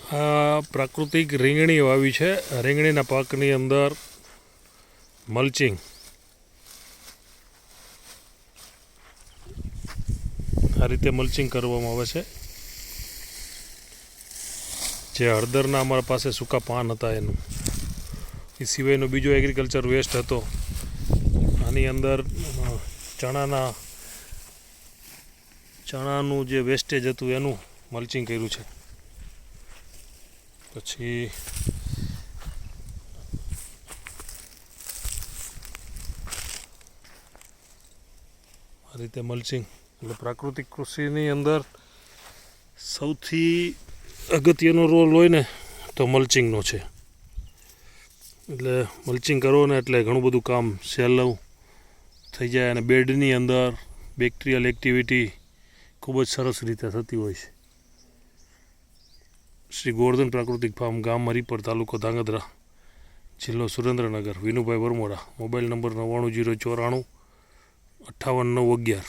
આ પ્રાકૃતિક રીંગણી વાવી છે. રીંગણીના પાકની અંદર મલ્ચિંગ, આ રીતે મલ્ચિંગ કરવામાં આવે છે. જે હળદરના અમારા પાસે સૂકા પાન હતા એનું, એ સિવાયનો બીજો એગ્રીકલ્ચર વેસ્ટ હતો. આની અંદર ચણાનું જે વેસ્ટેજ હતું એનું મલ્ચિંગ કર્યું છે. પછી આ રીતે મલ્ચિંગ. એટલે પ્રાકૃતિક કૃષિની અંદર સૌથી અગત્યનો રોલ હોય ને તો મલ્ચિંગનો છે. એટલે મલ્ચિંગ કરો ને એટલે ઘણું બધું કામ સહેલું થઈ જાય અને બેડની અંદર બેક્ટેરિયલ એક્ટિવિટી ખૂબ જ સરસ રીતે થતી હોય છે. શ્રી ગોવર્ધન પ્રાકૃતિક ફાર્મ, ગામ હરિપર, તાલુકો ધાંગધ્રા, જિલ્લો સુરેન્દ્રનગર. વિનુભાઈ વરમોરા. Mobile number 99 094 58 9 11.